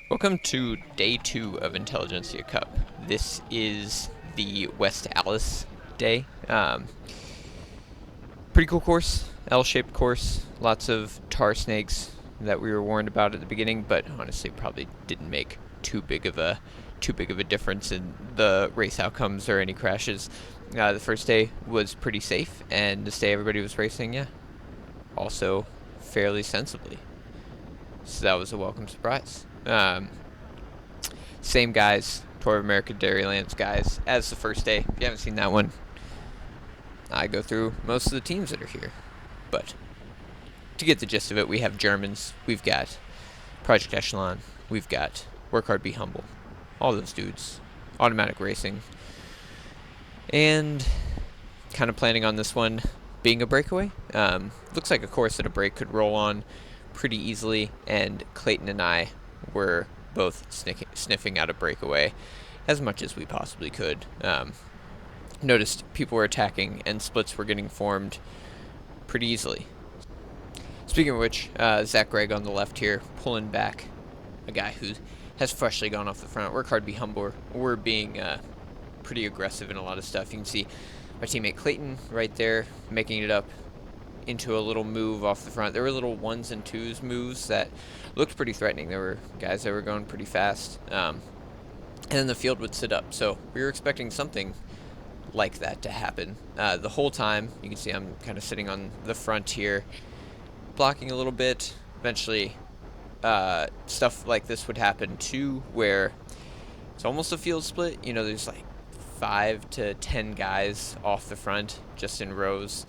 Welcome to day 2 of Intelligentsia Cup. This is the West Allis day. Pretty cool course, L-shaped course, lots of tar snakes that we were warned about at the beginning, but honestly probably didn't make too big of a difference in the race outcomes or any crashes. The first day was pretty safe, and this day everybody was racing, also fairly sensibly. So that was a welcome surprise. Same guys, Tour of America Dairylands guys, as the first day. If you haven't seen that one, I go through most of the teams that are here. But to get the gist of it, we have Germans, we've got Project Echelon, we've got Work Hard, Be Humble. All those dudes. Automatic Racing. And kind of planning on this one being a breakaway. Looks like a course that a break could roll on pretty easily, and Clayton and I were both sniffing out a breakaway as much as we possibly could. Noticed people were attacking and splits were getting formed pretty easily. Speaking of which, Zach Gregg on the left here, pulling back a guy who has freshly gone off the front. Work Hard, Be Humble. We're being pretty aggressive in a lot of stuff. You can see my teammate Clayton right there making it up into a little move off the front. There were little 1s and 2s moves that looked pretty threatening. There were guys that were going pretty fast. And then the field would sit up. So we were expecting something like that to happen. The whole time, you can see I'm kind of sitting on the front here, blocking a little bit. Eventually, stuff like this would happen too, where it's almost a field split. You know, there's like 5 to 10 guys off the front, just in rows.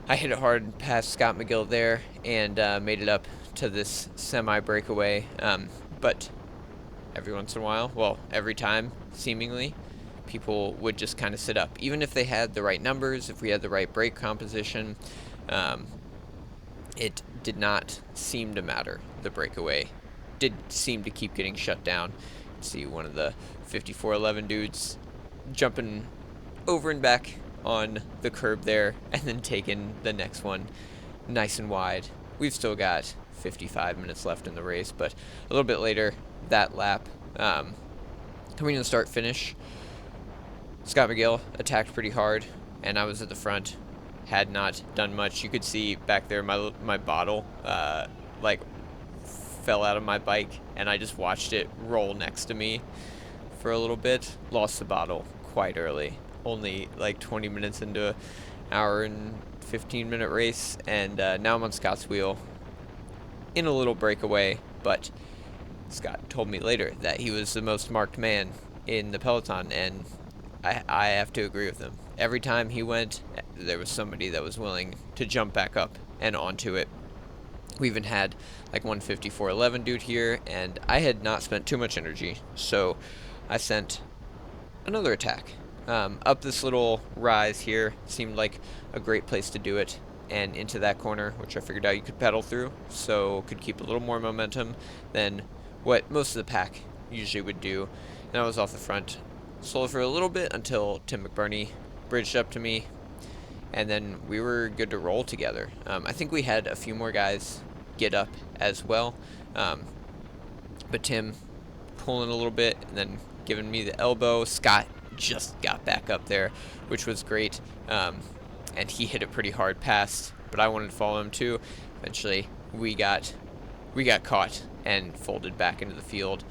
I hit it hard past Scott McGill there and made it up to this semi-breakaway. But every once in a while, well, every time, seemingly, people would just kind of sit up. Even if they had the right numbers, if we had the right brake composition, it did not seem to matter. The breakaway did seem to keep getting shut down. You can see one of the 5411 dudes jumping over and back on the curb there, and then taking the next one nice and wide. We've still got 55 minutes left in the race, but a little bit later, that lap, coming to the start finish, Scott McGill attacked pretty hard, and I was at the front, had not done much. You could see back there my bottle like fell out of my bike, and I just watched it roll next to me for a little bit. Lost the bottle quite early, only like 20 minutes into an hour and 15-minute race, and now I'm on Scott's wheel in a little breakaway, but Scott told me later that he was the most marked man in the peloton, and I have to agree with him. Every time he went, there was somebody that was willing to jump back up and onto it. We even had like 154.11 dude here, and I had not spent too much energy, so I sent another attack. Up this little rise here seemed like a great place to do it, and into that corner, which I figured out you could pedal through, so could keep a little more momentum than what most of the pack usually would do. And I was off the front, slowed for a little bit until Tim McBurney bridged up to me, and then we were good to roll together. I think we had a few more guys get up as well, but Tim pulling a little bit and then giving me the elbow. Scott just got back up there, which was great, and he hit it pretty hard past, but I wanted to follow him too. Eventually we got caught and folded back into the field.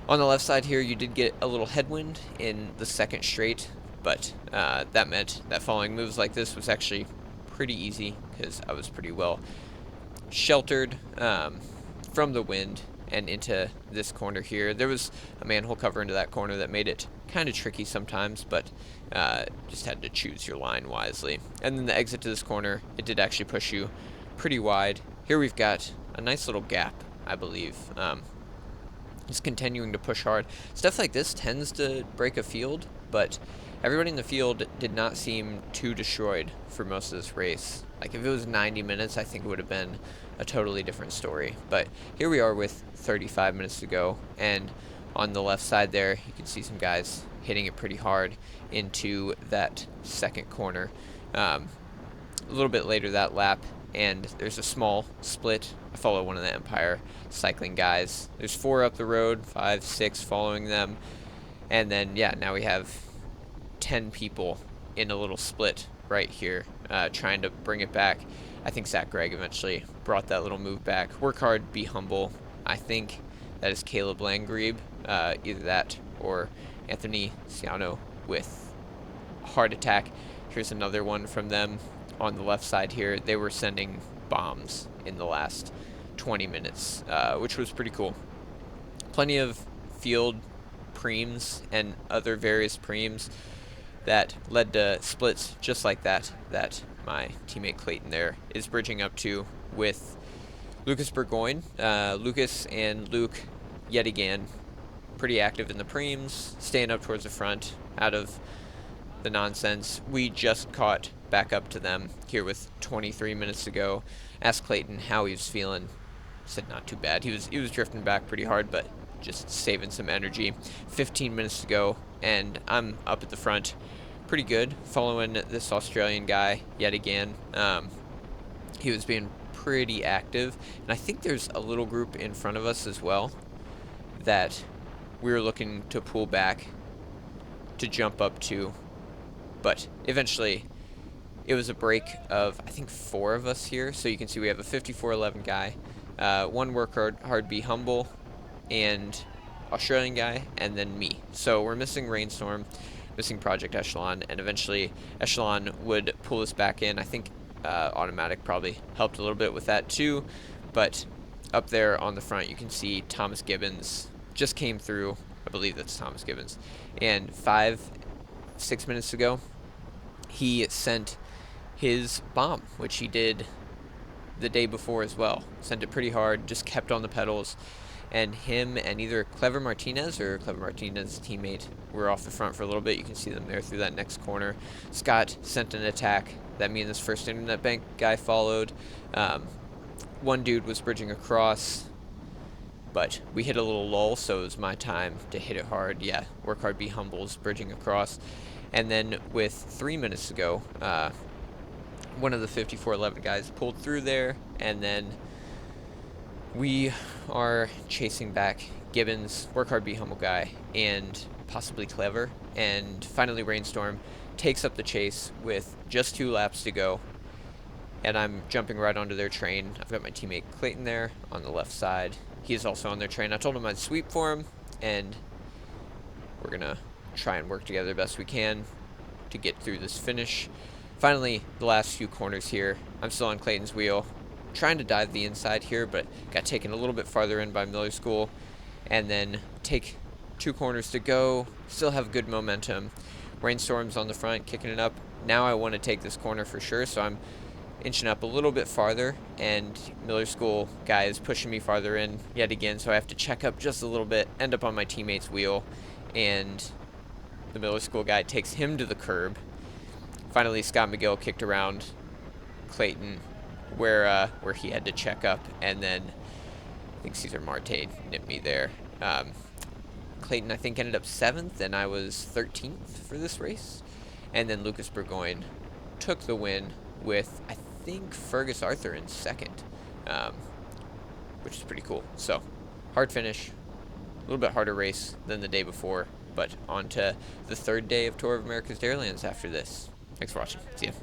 On the left side here, you did get a little headwind in the second straight, but that meant that following moves like this was actually pretty easy because I was pretty well sheltered from the wind and into this corner here. There was a manhole cover into that corner that made it kind of tricky sometimes, but just had to choose your line wisely. And then the exit to this corner, it did actually push you pretty wide. Here we've got a nice little gap, I believe. Just continuing to push hard. Stuff like this tends to break a field, but everybody in the field did not seem too destroyed for most of this race. Like, if it was 90 minutes, I think it would have been a totally different story. But here we are with 35 minutes to go, and on the left side there, you can see some guys hitting it pretty hard into that second corner. A little bit later that lap, and there's a small split. I follow one of the Empire cycling guys. There's 4 up the road, 5, 6 following them, and then yeah, now we have 10 people in a little split right here, trying to bring it back. I think Zach Gregg eventually brought that little move back. Work hard, be humble. I think that is Caleb Langrieb, either that or Anthony Ciano with heart attack. Here's another one from them on the left side here. They were sending bombs in the last 20 minutes, which was pretty cool. Plenty of field preems and other various preems that led to splits just like that my teammate Clayton there is bridging up to with Lucas Burgoyne. Lucas and Luke, yet again, pretty active in the preems, staying up towards the front, out of the nonsense. We just caught back up to them here with 23 minutes to go. Asked Clayton how he was feeling. Said not too bad. He was drifting back pretty hard, but just saving some energy. 15 minutes to go, and I'm up at the front pretty good, following this Australian guy yet again. He was being pretty active, and I think there's a little group in front of us as well that we were looking to pull back to jump up to, but eventually it was a break of, I think, 4 of us here. So you can see we have a 54-11 guy, one work hard, be humble, and Australian guy, and then me. So we're missing Rainstorm, missing Project Echelon, and eventually Echelon would pull us back in. I think Automatic probably helped a little bit with that too, but up there on the front you can see Thomas Gibbons just came through. I believe that's Thomas Gibbons, and 5-6 minutes ago he sent his bomb, which he did the day before as well. Sent it pretty hard, just kept on the pedals, and him and either Clever Martinez or Clever Martinez's teammate were off the front for a little bit. You can see them there through that next corner. Scott sent an attack that me and this first internet bank guy followed. One dude was bridging across, but we hit a little lull, so it was my time to hit it hard. Yeah, work hard, be humbles, bridging across. And then with 3 minutes to go, one of the 54-11 guys pulled through there, and then we are chasing back Gibbons, work hard, be humble guy, and possibly Clever. And finally Rainstorm takes up the chase with just 2 laps to go, and I'm jumping right onto their train. I've got my teammate Clayton there on the left side. He's also on their train. I told him I'd sweep for him, and we're gonna try and work together the best we can to get through this finish. Finally, the last few corners here, I'm still on Clayton's wheel, trying to dive the inside here, but got taken a little bit farther in by Miller School, and then take 2 corners to go, still have good momentum. Rainstorm's on the front, kicking it up. Now I want to take this corner for sure, so I'm inching up a little bit farther, and Miller School guy is pushing me farther in yet again, so I have to check up just a little bit, end up on my teammate's wheel, and the Miller School guy takes him to the curb. Finally, Scott McGill kicked around Clayton where he had to check up, and then I think Cesar Marte nipped me there. Clayton, I think, ended up 7th, and I was 13th for this race. And then Lucas Burgoyne took the win with, I think, Fergus Arthur in 2nd, which is pretty cool. So, hard finish, a little bit harder race than the day before, but on to the 3rd day of Tour of America's Dairylands after this. Thanks for watching. See ya.